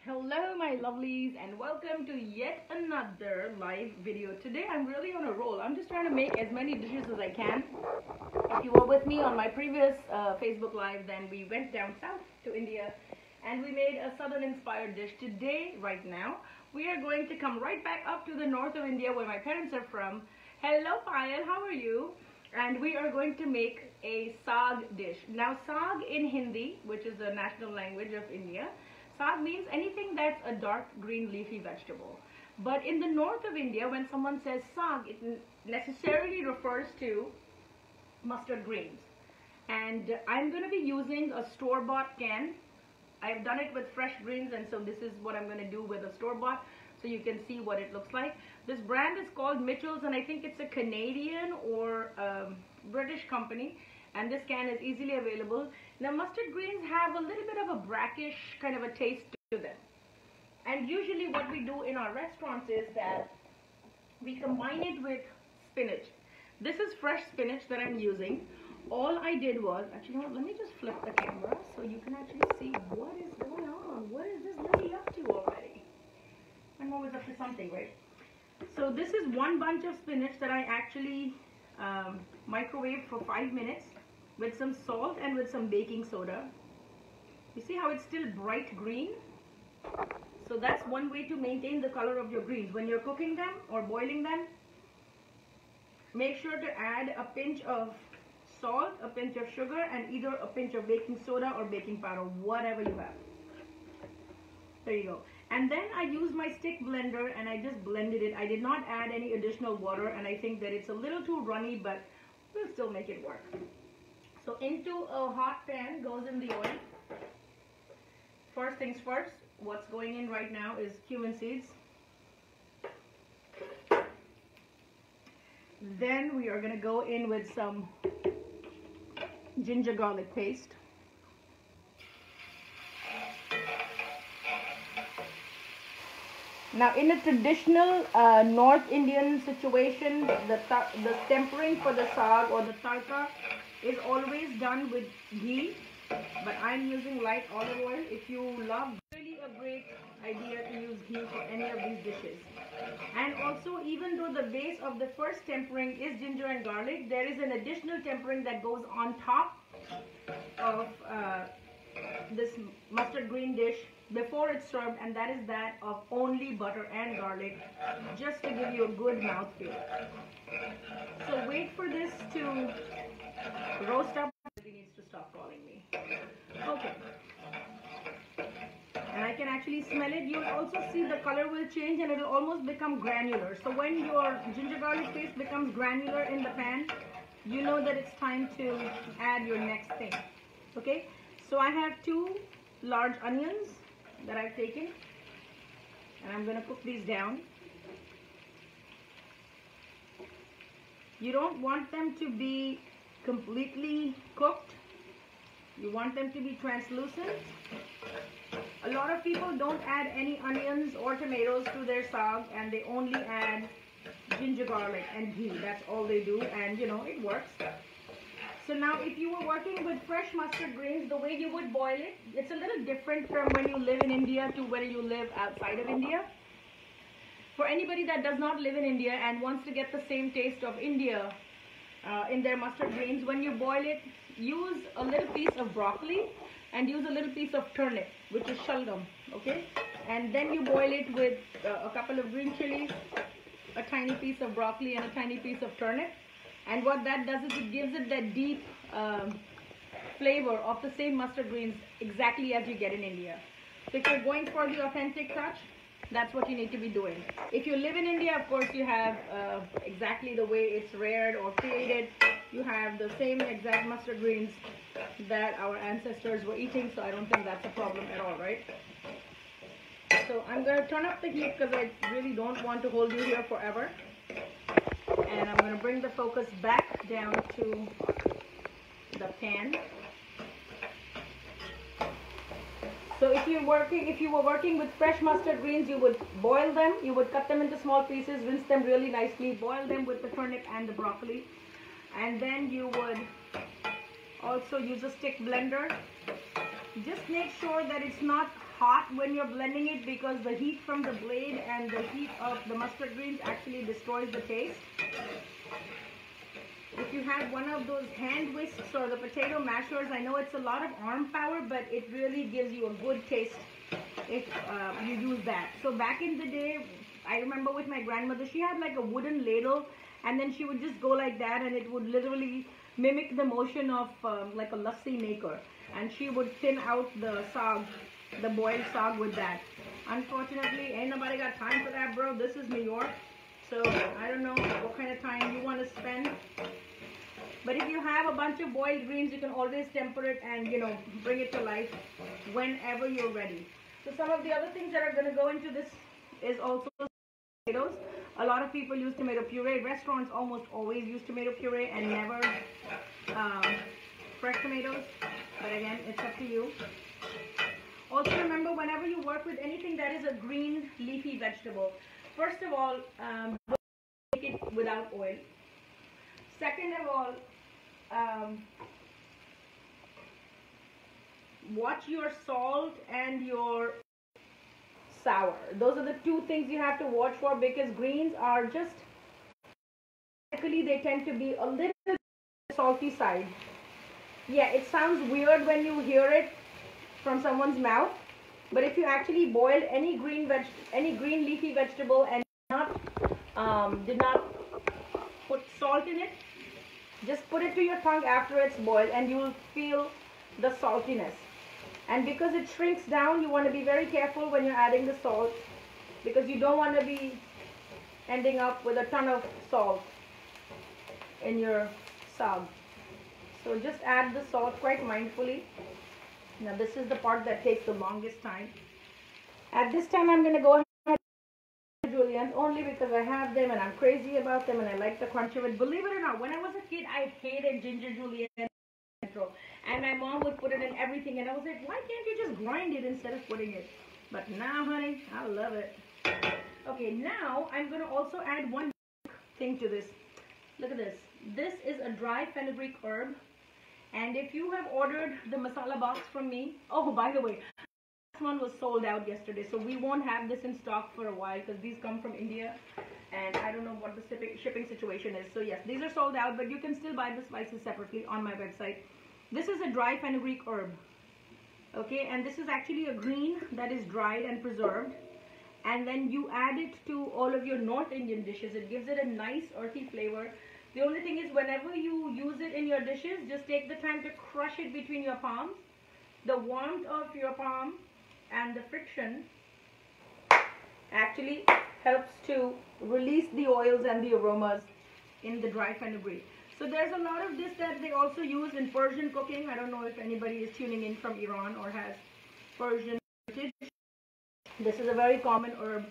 Hello my lovelies and welcome to yet another live video. Today I'm really on a roll. I'm just trying to make as many dishes as I can. If you were with me on my previous Facebook live, then we went down south to India and we made a southern inspired dish. Today, right now, we are going to come right back up to the north of India where my parents are from. Hello Payal, how are you? And we are going to make a saag dish. Now saag in Hindi, which is the national language of India, saag means anything that's a dark green leafy vegetable. But in the north of India, when someone says saag, it necessarily refers to mustard greens. And I'm going to be using a store-bought can. I've done it with fresh greens, and so this is what I'm going to do with a store-bought, so you can see what it looks like. This brand is called Mitchell's, and I think it's a Canadian or British company. And this can is easily available. Now mustard greens have a little bit of a brackish kind of a taste to them. And usually what we do in our restaurants is that we combine it with spinach. This is fresh spinach that I'm using. All I did was, actually, you know, let me just flip the camera so you can actually see what is going on. What is this lady up to already? I'm always up to something, right? So this is one bunch of spinach that I actually microwaved for 5 minutes. With some salt and with some baking soda. You see how it's still bright green? So that's one way to maintain the color of your greens. When you're cooking them or boiling them, make sure to add a pinch of salt, a pinch of sugar, and either a pinch of baking soda or baking powder, whatever you have. There you go. And then I used my stick blender and I just blended it. I did not add any additional water, and I think that it's a little too runny, but we'll still make it work. So into a hot pan goes in the oil. First things first, what's going in right now is cumin seeds. Then we are going to go in with some ginger garlic paste. Now in a traditional North Indian situation, the tempering for the saag or the tarka is always done with ghee, but I'm using light olive oil. If you love, really a great idea to use ghee for any of these dishes. And also, even though the base of the first tempering is ginger and garlic, there is an additional tempering that goes on top of this mustard green dish before it's served, and that is that of only butter and garlic, just to give you a good mouthfeel. So wait for this to roast up. He needs to stop calling me. Okay. And I can actually smell it. You'll also see the color will change and it will almost become granular. So when your ginger garlic paste becomes granular in the pan, you know that it's time to add your next thing. Okay. So I have 2 large onions that I've taken, and I'm going to cook these down. You don't want them to be completely cooked. You want them to be translucent. A lot of people don't add any onions or tomatoes to their saag, and they only add ginger garlic and ghee. That's all they do, and you know, it works. So now if you were working with fresh mustard greens, the way you would boil it, it's a little different from when you live in India to when you live outside of India. For anybody that does not live in India and wants to get the same taste of India in their mustard greens, when you boil it, use a little piece of broccoli and use a little piece of turnip, which is shalgam, okay? And then you boil it with a couple of green chilies, a tiny piece of broccoli, and a tiny piece of turnip. And what that does is it gives it that deep flavor of the same mustard greens exactly as you get in India. So if you're going for the authentic touch, that's what you need to be doing. If you live in India, of course, you have exactly the way it's reared or created. You have the same exact mustard greens that our ancestors were eating, so I don't think that's a problem at all, right? So I'm going to turn up the heat because I really don't want to hold you here forever. And I'm going to bring the focus back down to the pan. So if you were working with fresh mustard greens, you would boil them, you would cut them into small pieces, rinse them really nicely, boil them with the turnip and the broccoli, and then you would also use a stick blender. Just make sure that it's not hot when you're blending it because the heat from the blade and the heat of the mustard greens actually destroys the taste. If you have one of those hand whisks or the potato mashers, I know it's a lot of arm power, but it really gives you a good taste if you use that. So back in the day, I remember with my grandmother, she had like a wooden ladle, and then she would just go like that, and it would literally mimic the motion of like a lassi maker, and she would thin out the saag, the boiled saag with that. Unfortunately, ain't nobody got time for that, bro. This is New York, so I don't know what kind of time you want to spend. But if you have a bunch of boiled greens, you can always temper it and, you know, bring it to life whenever you're ready. So some of the other things that are going to go into this is also tomatoes. A lot of people use tomato puree. Restaurants almost always use tomato puree and never fresh tomatoes. But again, it's up to you. Also remember, whenever you work with anything that is a green leafy vegetable, first of all, make it without oil. Second of all, watch your salt and your sour. Those are the two things you have to watch for, because greens are just, actually they tend to be a little bit salty side. Yeah, it sounds weird when you hear it from someone's mouth, but if you actually boil any green leafy vegetable and did not put salt in it, just put it to your tongue after it's boiled and you will feel the saltiness. And because it shrinks down, you want to be very careful when you're adding the salt, because you don't want to be ending up with a ton of salt in your saag. So just add the salt quite mindfully. Now this is the part that takes the longest time. At this time I'm going to go ahead and juliennes only because I have them and I'm crazy about them and I like the crunch of it. Believe it or not, when I was a kid, I hated ginger julienne. And my mom would put it in everything, and I was like, why can't you just grind it instead of putting it? But now, honey, I love it. Okay, now I'm going to also add one thing to this. Look at this. This is a dry fenugreek herb. And if you have ordered the masala box from me, oh, by the way, this one was sold out yesterday, so we won't have this in stock for a while because these come from India, and I don't know what the shipping situation is. So yes, these are sold out, but you can still buy the spices separately on my website. This is a dry fenugreek herb, okay, and this is actually a green that is dried and preserved, and then you add it to all of your North Indian dishes. It gives it a nice earthy flavor. The only thing is, whenever you use it in your dishes, just take the time to crush it between your palms. The warmth of your palm and the friction actually helps to release the oils and the aromas in the dry fenugreek. So there's a lot of this that they also use in Persian cooking. I don't know if anybody is tuning in from Iran or has Persian heritage. This is a very common herb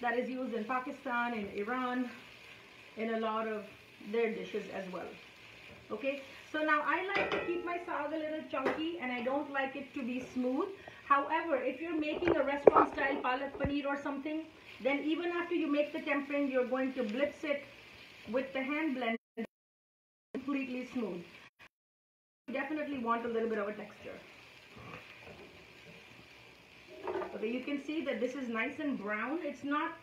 that is used in Pakistan, in Iran, in a lot of their dishes as well. Okay, so now I like to keep my saag a little chunky and I don't like it to be smooth. However, if you're making a restaurant style palak paneer or something, then even after you make the tempering, you're going to blitz it with the hand blender completely smooth. You definitely want a little bit of a texture. Okay, you can see that this is nice and brown. It's not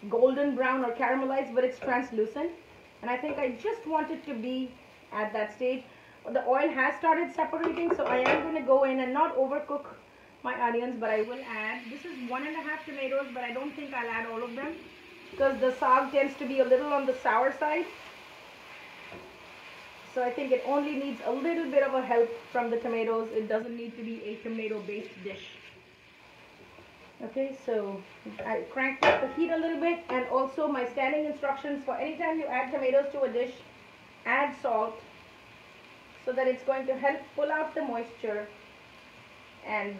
golden brown or caramelized, but it's translucent. And I think I just want it to be at that stage. The oil has started separating, so I am going to go in and not overcook my onions, but I will add, this is 1.5 tomatoes, but I don't think I'll add all of them because the saag tends to be a little on the sour side. So I think it only needs a little bit of a help from the tomatoes. It doesn't need to be a tomato-based dish. Okay, so I cranked up the heat a little bit, and also my standing instructions for anytime you add tomatoes to a dish, add salt so that it's going to help pull out the moisture and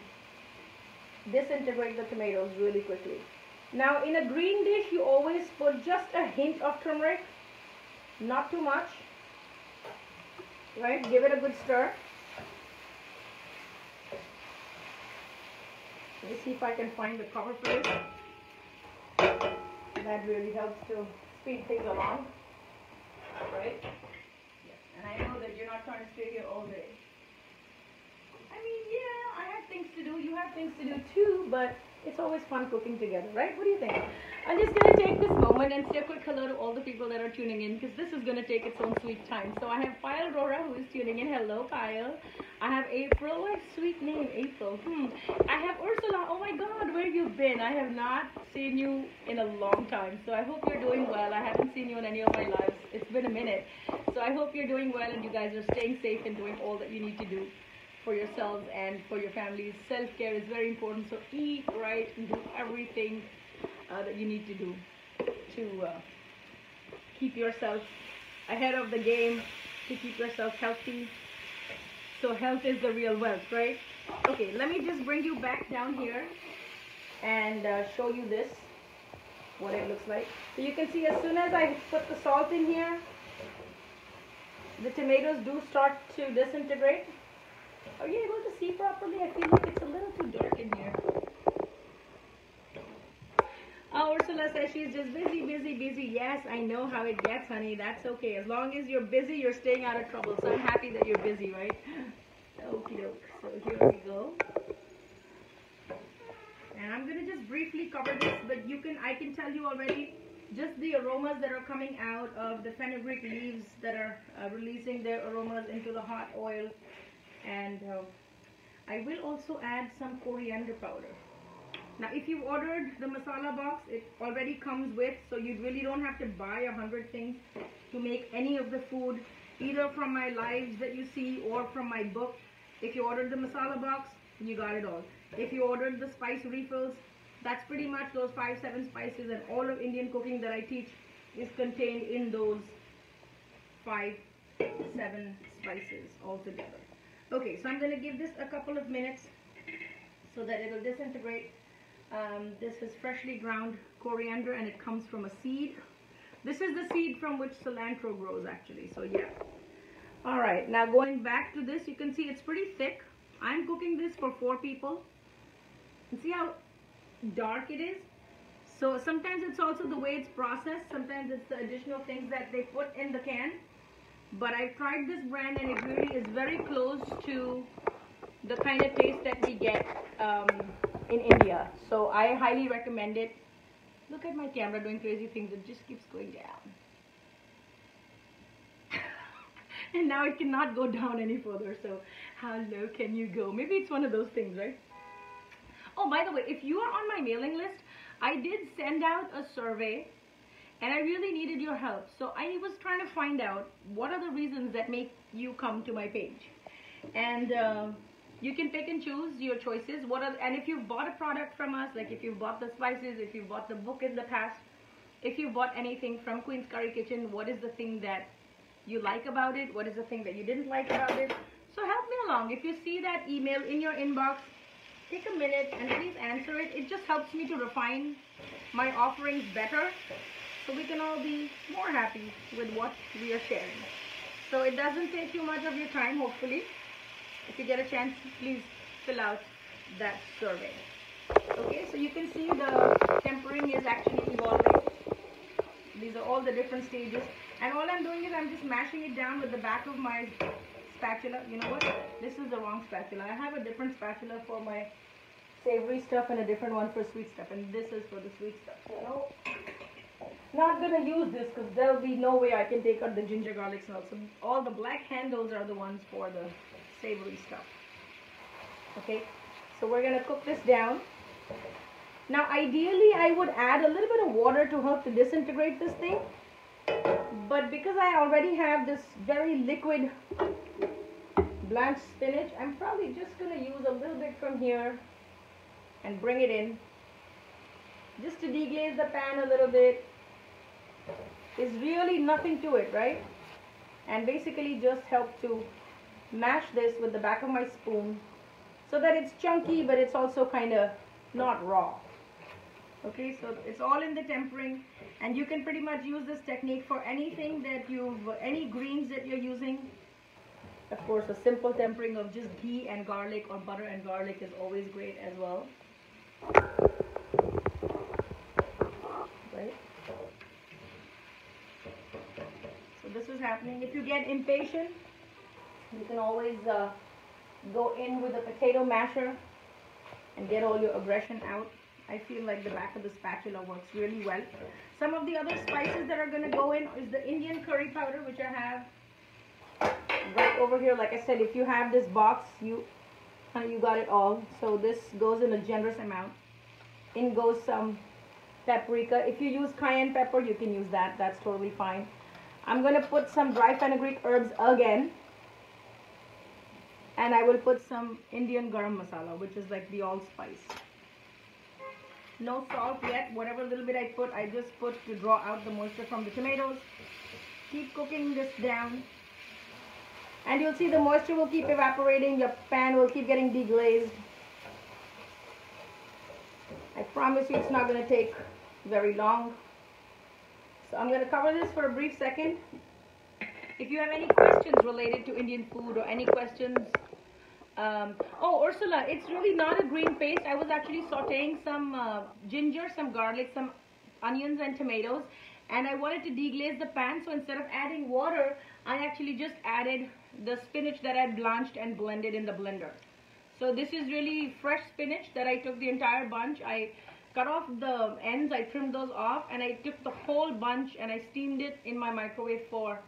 disintegrate the tomatoes really quickly. Now in a green dish, you always put just a hint of turmeric, not too much, right? Give it a good stir. Let me see if I can find the cover for this. That really helps to speed things along, right? Yes. And I know that you're not trying to stay here all day. I mean, yeah, I have things to do do. You have things to do too, but it's always fun cooking together, right? What do you think? I'm just going to take this moment and say a quick hello to all the people that are tuning in, because this is going to take its own sweet time. So I have Pyle Rora, who is tuning in. Hello, Pyle. I have April. What a sweet name, April. I have Ursula. Oh my God, where you been? I have not seen you in a long time. So I hope you're doing well. I haven't seen you in any of my lives. It's been a minute. So I hope you're doing well and you guys are staying safe and doing all that you need to do for yourselves and for your families. Self-care is very important. So eat right and do everything that you need to do to keep yourself ahead of the game, to keep yourself healthy. So health is the real wealth, right? Okay, let me just bring you back down here and show you this, what it looks like. So you can see as soon as I put the salt in here, the tomatoes do start to disintegrate. Are you able to see properly? I feel like it's a little too dark in here. Oh, Ursula says she's just busy. Yes, I know how it gets, honey. That's okay. As long as you're busy, you're staying out of trouble. So I'm happy that you're busy, right? Okie doke. So here we go. And I'm going to just briefly cover this, but I can tell you already, just the aromas that are coming out of the fenugreek leaves that are releasing their aromas into the hot oil. And I will also add some coriander powder. Now, if you've ordered the masala box, it already comes with, so you really don't have to buy 100 things to make any of the food, either from my lives that you see or from my book. If you ordered the masala box, you got it all. If you ordered the spice refills, that's pretty much those 5-7 spices, and all of Indian cooking that I teach is contained in those 5-7 spices altogether. Okay, so I'm going to give this a couple of minutes so that it will disintegrate. This is freshly ground coriander, and it comes from a seed. This is the seed from which cilantro grows, actually. So yeah. All right, now going back to this, you can see it's pretty thick. I'm cooking this for 4 people. And see how dark it is? So sometimes it's also the way it's processed. Sometimes it's the additional things that they put in the can. But I've tried this brand, and it really is very close to the kind of taste that we get in India. So I highly recommend it. Look at my camera doing crazy things. It just keeps going down. And now it cannot go down any further. So how low can you go? Maybe it's one of those things, right? Oh, by the way, if you are on my mailing list, I did send out a survey, and I really needed your help. So I was trying to find out what are the reasons that make you come to my page. And you can pick and choose your choices. And if you've bought a product from us, like if you've bought the spices, if you've bought the book in the past, if you've bought anything from Queen's Curry Kitchen, what is the thing that you like about it? What is the thing that you didn't like about it? So help me along. If you see that email in your inbox, take a minute and please answer it. It just helps me to refine my offerings better, so we can all be more happy with what we are sharing. So it doesn't take too much of your time, hopefully. If you get a chance, please fill out that survey. Okay, so you can see the tempering is actually evolving. These are all the different stages. And all I'm doing is I'm just mashing it down with the back of my spatula. You know what? This is the wrong spatula. I have a different spatula for my savory stuff and a different one for sweet stuff. And this is for the sweet stuff. You know? Not going to use this because there'll be no way I can take out the ginger garlic smell. So all the black handles are the ones for the savory stuff. Okay, so we're going to cook this down. Now ideally I would add a little bit of water to help to disintegrate this thing, but because I already have this very liquid blanched spinach, I'm probably just going to use a little bit from here and bring it in just to deglaze the pan a little bit. There's really nothing to it, right? And basically just help to mash this with the back of my spoon so that it's chunky, but it's also kind of not raw. Okay, so it's all in the tempering, and you can pretty much use this technique for anything that any greens that you're using. Of course, a simple tempering of just ghee and garlic or butter and garlic is always great as well. Right? So this is happening. If you get impatient, you can always go in with a potato masher and get all your aggression out. I feel like the back of the spatula works really well. Some of the other spices that are going to go in is the Indian curry powder, which I have right over here. Like I said, if you have this box, you got it all. So this goes in a generous amount. In goes some paprika. If you use cayenne pepper, you can use that. That's totally fine. I'm going to put some dry fenugreek herbs again. And I will put some Indian garam masala, which is like the allspice. No salt yet. Whatever little bit I just put to draw out the moisture from the tomatoes. Keep cooking this down. And you'll see the moisture will keep evaporating. Your pan will keep getting deglazed. I promise you it's not going to take very long. So I'm going to cover this for a brief second. If you have any questions related to Indian food or any questions... oh, Ursula, it's really not a green paste. I was actually sauteing some ginger, some garlic, some onions and tomatoes. And I wanted to deglaze the pan. So instead of adding water, I actually just added the spinach that I blanched and blended in the blender. So this is really fresh spinach that I took the entire bunch. I cut off the ends, I trimmed those off, and I took the whole bunch and I steamed it in my microwave for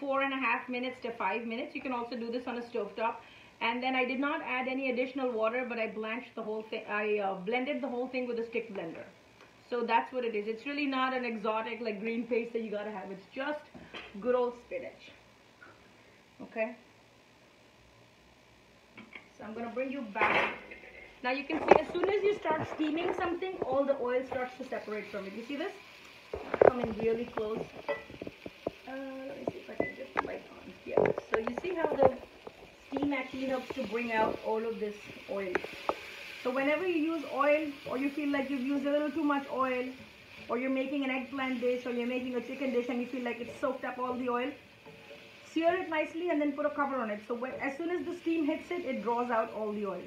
4.5 minutes to 5 minutes. You can also do this on a stovetop. And then I did not add any additional water, but I blanched the whole thing. I blended the whole thing with a stick blender. So that's what it is. It's really not an exotic like green paste that you gotta have. It's just good old spinach. Okay. So I'm gonna bring you back. Now you can see as soon as you start steaming something, all the oil starts to separate from it. You see this? Come in really close. Let me see if I can get the light on. Yeah. So you see how the steam actually helps to bring out all of this oil. So whenever you use oil, or you feel like you've used a little too much oil, or you're making an eggplant dish, or you're making a chicken dish and you feel like it's soaked up all the oil, sear it nicely and then put a cover on it. So as soon as the steam hits it, it draws out all the oil.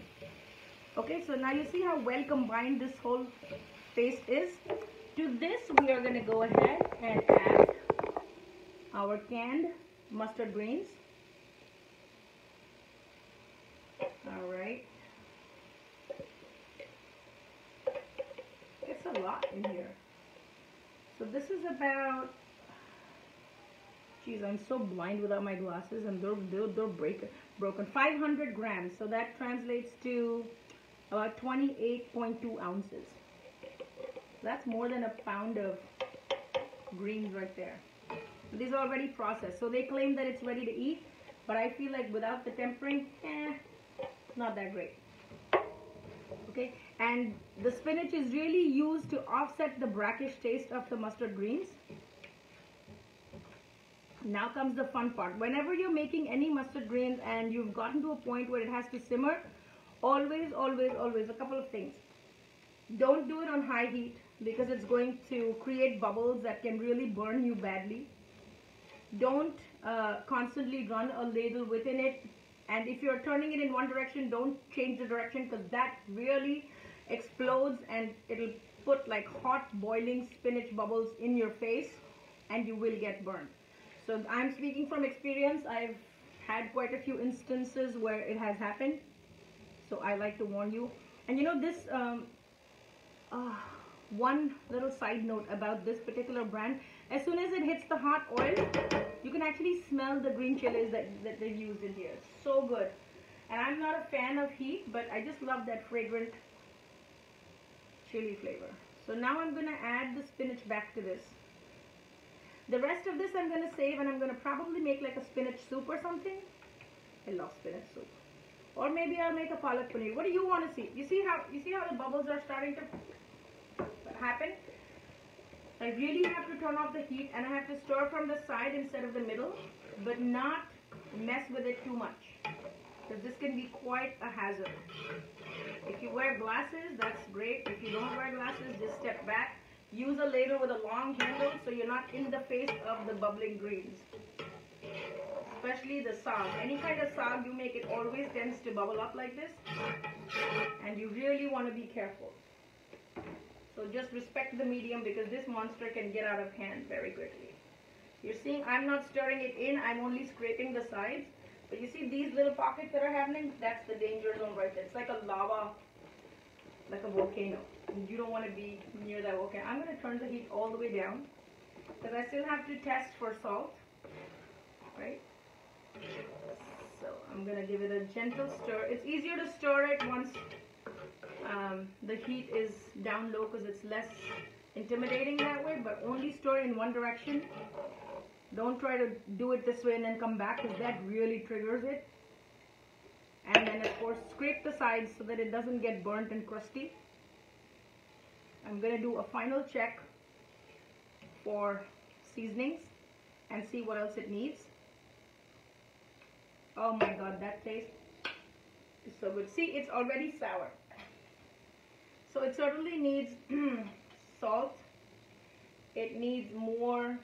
Okay, so now you see how well combined this whole paste is. To this, we are going to go ahead and add our canned mustard greens. All right. It's a lot in here. So this is about, geez, I'm so blind without my glasses, and they're broken. 500 grams. So that translates to about 28.2 ounces. That's more than a pound of greens right there. These are already processed. So they claim that it's ready to eat, but I feel like without the tempering, not that great. Okay, and the spinach is really used to offset the brackish taste of the mustard greens. Now comes the fun part. Whenever you're making any mustard greens and you've gotten to a point where it has to simmer, always, a couple of things. Don't do it on high heat because it's going to create bubbles that can really burn you badly. Don't constantly run a ladle within it. And if you're turning it in one direction, don't change the direction, because that really explodes and it'll put like hot boiling spinach bubbles in your face and you will get burned. So I'm speaking from experience. I've had quite a few instances where it has happened. So I like to warn you. And you know this, one little side note about this particular brand, as soon as it hits the hot oil, you can actually smell the green chilies that they've used in here. It's so good. And I'm not a fan of heat, but I just love that fragrant chili flavor. So now I'm going to add the spinach back to this. The rest of this I'm going to save, and I'm going to probably make like a spinach soup or something. I love spinach soup. Or maybe I'll make a palak paneer. What do you want to see? You see how the bubbles are starting to happen? I really have to turn off the heat, and I have to stir from the side instead of the middle, but not mess with it too much, because this can be quite a hazard. If you wear glasses, that's great. If you don't wear glasses, just step back. Use a ladle with a long handle so you're not in the face of the bubbling greens. Especially the saag. Any kind of saag you make, it always tends to bubble up like this, and you really want to be careful. So just respect the medium, because this monster can get out of hand very quickly. You're seeing I'm not stirring it in, I'm only scraping the sides. But you see these little pockets that are happening? That's the danger zone right there. It's like a lava like a volcano. You don't want to be near that volcano. I'm going to turn the heat all the way down because I still have to test for salt, right? So I'm going to give it a gentle stir. It's easier to stir it once the heat is down low because it's less intimidating that way, but only stir in one direction. Don't try to do it this way and then come back because that really triggers it. And then of course scrape the sides so that it doesn't get burnt and crusty. I'm going to do a final check for seasonings and see what else it needs. Oh my god, that taste is so good. See, it's already sour. So it certainly needs salt. It needs more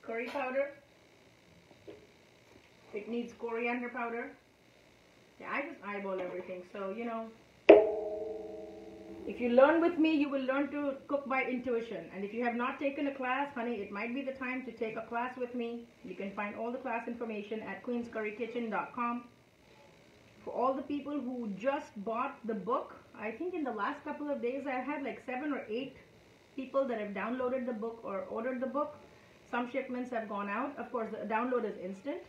curry powder. It needs coriander powder. Yeah, I just eyeball everything. So, you know, if you learn with me, you will learn to cook by intuition. And if you have not taken a class, honey, it might be the time to take a class with me. You can find all the class information at queenscurrykitchen.com. For all the people who just bought the book, I think in the last couple of days I had like 7 or 8 people that have downloaded the book or ordered the book. Some shipments have gone out. Of course, the download is instant.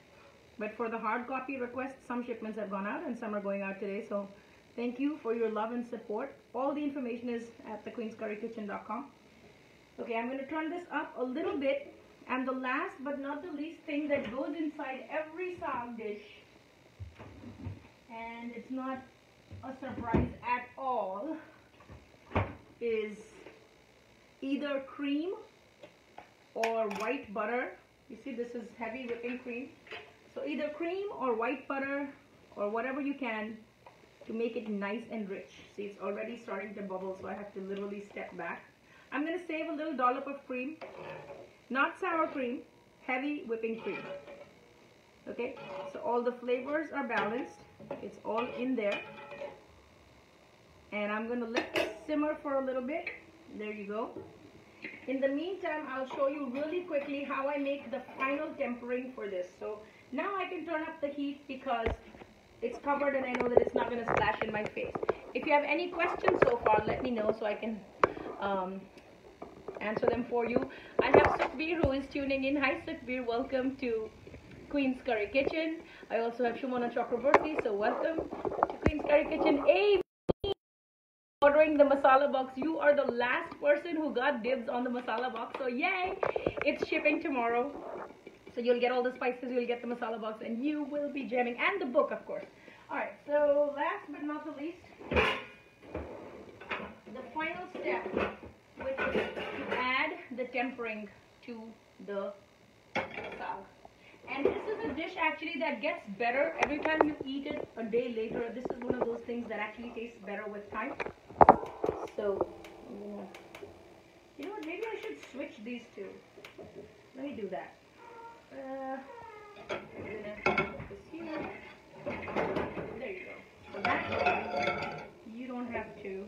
But for the hard copy requests, some shipments have gone out and some are going out today. So thank you for your love and support. All the information is at thequeenscurrykitchen.com. Okay, I'm going to turn this up a little bit. And the last but not the least thing that goes inside every saag dish, and it's not a surprise at all, is either cream or white butter. You see, this is heavy whipping cream. So either cream or white butter or whatever you can to make it nice and rich. See, it's already starting to bubble, so I have to literally step back. I'm going to save a little dollop of cream, not sour cream, heavy whipping cream. Okay, so all the flavors are balanced. It's all in there. And I'm going to let this simmer for a little bit. There you go. In the meantime, I'll show you really quickly how I make the final tempering for this. So now I can turn up the heat because it's covered and I know that it's not going to splash in my face. If you have any questions so far, let me know so I can answer them for you. I have Sukhbir who is tuning in. Hi Sukhbir, welcome to Queen's Curry Kitchen. I also have Shumana Chakraborty, so welcome to Queen's Curry Kitchen. Hey, ordering the masala box. You are the last person who got dibs on the masala box, so yay! It's shipping tomorrow. So you'll get all the spices, you'll get the masala box, and you will be jamming. And the book, of course. Alright, so last but not the least, the final step, which is to add the tempering to the saag. And this is a dish actually that gets better every time you eat it a day later. This is one of those things that actually tastes better with time. So, you know what, maybe I should switch these two. Let me do that. I'm gonna put this here. There you go. So that you don't have to.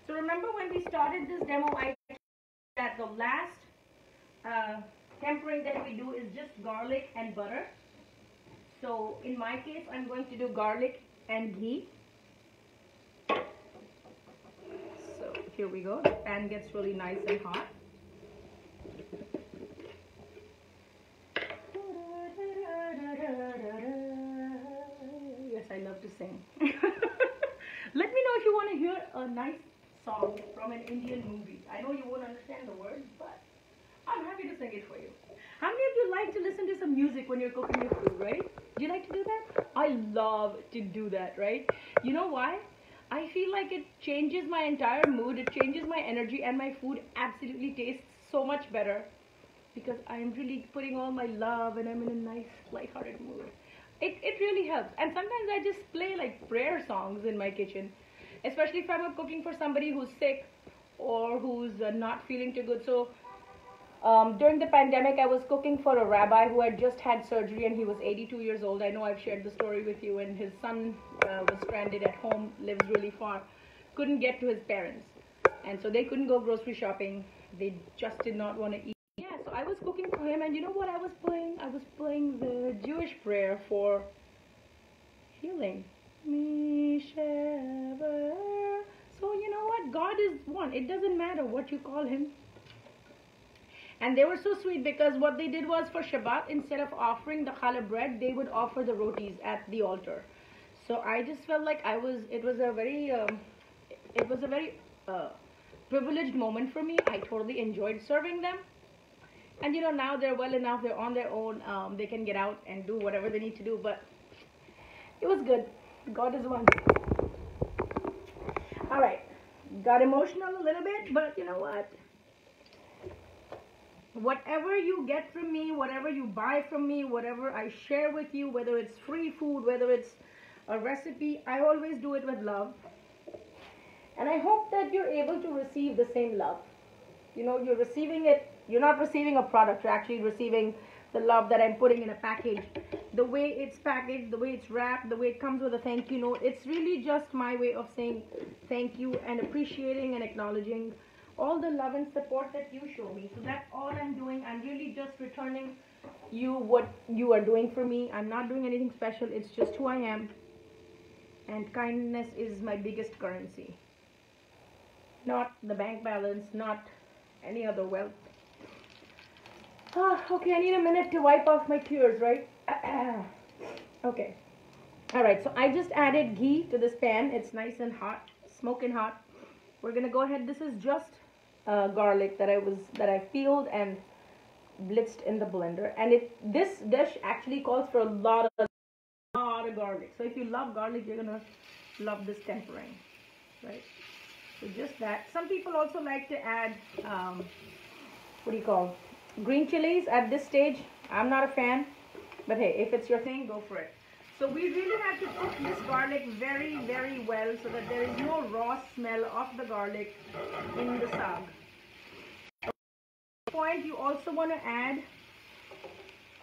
So remember when we started this demo, I said that the last tempering that we do is just garlic and butter. So in my case, I'm going to do garlic and ghee. So here we go. The pan gets really nice and hot. Yes, I love to sing. Let me know if you want to hear a nice song from an Indian movie. I know you won't understand the words, but I'm happy to sing it for you. How many of you like to listen to some music when you're cooking your food, right? Do you like to do that? I love to do that, right? You know why? I feel like it changes my entire mood, it changes my energy, and my food absolutely tastes so much better because I'm really putting all my love and I'm in a nice, lighthearted mood. It really helps. And sometimes I just play like prayer songs in my kitchen, especially if I'm cooking for somebody who's sick or who's not feeling too good. So during the pandemic, I was cooking for a rabbi who had just had surgery and he was 82 years old. I know I've shared the story with you, and his son was stranded at home, lives really far, couldn't get to his parents. And so they couldn't go grocery shopping. They just did not want to eat. Yeah, so I was cooking for him, and you know what I was playing? I was playing the Jewish prayer for healing. me shiver. So you know what? God is one. It doesn't matter what you call him. And they were so sweet because what they did was for Shabbat, instead of offering the challah bread, they would offer the rotis at the altar. So I just felt like it was a very privileged moment for me. I totally enjoyed serving them. And you know, now they're well enough, they're on their own, they can get out and do whatever they need to do, but it was good. God is one. Alright, got emotional a little bit, but you know what? Whatever you get from me, whatever you buy from me, whatever I share with you, whether it's free food, whether it's a recipe, I always do it with love. And I hope that you're able to receive the same love. You know, you're receiving it, you're not receiving a product, you're actually receiving the love that I'm putting in a package. The way it's packaged, the way it's wrapped, the way it comes with a thank you note, it's really just my way of saying thank you and appreciating and acknowledging all the love and support that you show me. So that's all I'm doing. I'm really just returning you what you are doing for me. I'm not doing anything special. It's just who I am. And kindness is my biggest currency. Not the bank balance, not any other wealth. Okay, I need a minute to wipe off my tears, right? Okay. Alright, so I just added ghee to this pan. It's nice and hot, smoking hot. We're gonna go ahead. This is just garlic that I peeled and blitzed in the blender. And this dish actually calls for a lot of garlic. So if you love garlic, you're gonna love this tempering, right? So just that. Some people also like to add green chilies at this stage. I'm not a fan, but hey, if it's your thing, go for it. So we really have to cook this garlic very, very well so that there is no raw smell of the garlic in the saag. At this point, you also want to add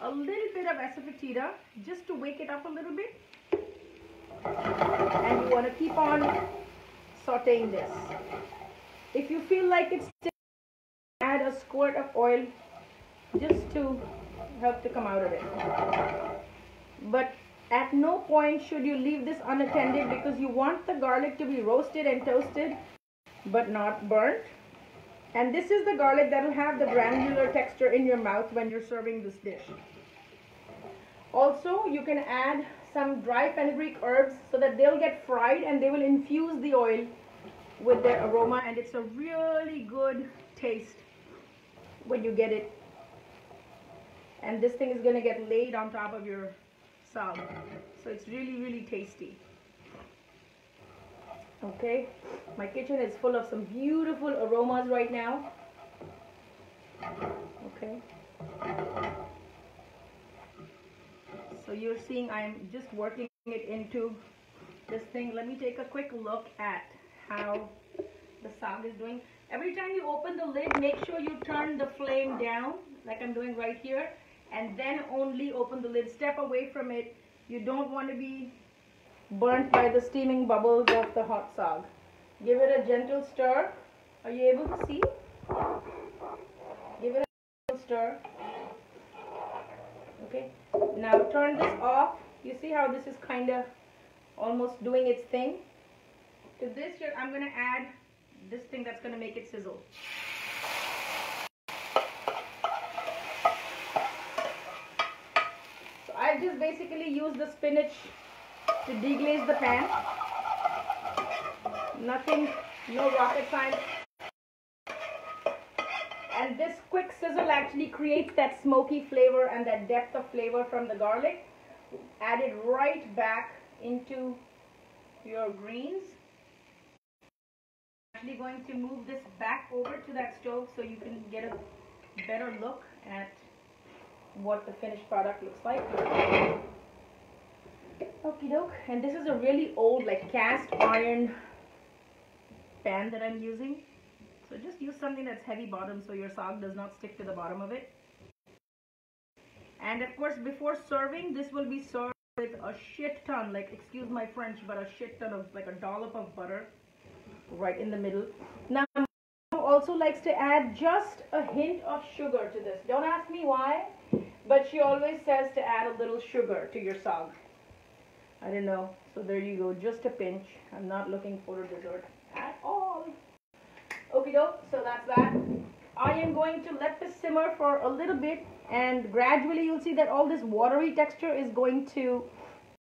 a little bit of asafoetida just to wake it up a little bit. And you want to keep on sauteing this. If you feel like it's still, add a squirt of oil just to help to come out of it. But at no point should you leave this unattended because you want the garlic to be roasted and toasted but not burnt. And this is the garlic that will have the granular texture in your mouth when you're serving this dish. Also, you can add some dry fenugreek herbs so that they'll get fried and they will infuse the oil with their aroma, and it's a really good taste when you get it. And this thing is going to get laid on top of your saag, so it's really, really tasty. Okay, my kitchen is full of some beautiful aromas right now. Okay, so you're seeing I'm just working it into this thing. Let me take a quick look at how the saag is doing. Every time you open the lid, make sure you turn the flame down like I'm doing right here, and then only open the lid. Step away from it. You don't want to be burnt by the steaming bubbles of the hot saag. Give it a gentle stir. Are you able to see? Give it a gentle stir. Okay. Now turn this off. You see how this is kind of almost doing its thing? To this, I'm going to add this thing that's going to make it sizzle. So I've just basically used the spinach to deglaze the pan. Nothing, no rocket science. And this quick sizzle actually creates that smoky flavor and that depth of flavor from the garlic. Add it right back into your greens. I'm actually going to move this back over to that stove so you can get a better look at what the finished product looks like. Okie doke. And this is a really old, like, cast iron pan that I'm using. So just use something that's heavy bottom so your saag does not stick to the bottom of it. And of course, before serving, this will be served with a shit ton, like, excuse my French, but a shit ton of, like, a dollop of butter right in the middle. Now, my mom also likes to add just a hint of sugar to this. Don't ask me why, but she always says to add a little sugar to your saag. I don't know. So So there you go, just a pinch. I'm not looking for a dessert at all. Okie doke, so that's that. I am going to let this simmer for a little bit, and gradually you'll see that all this watery texture is going to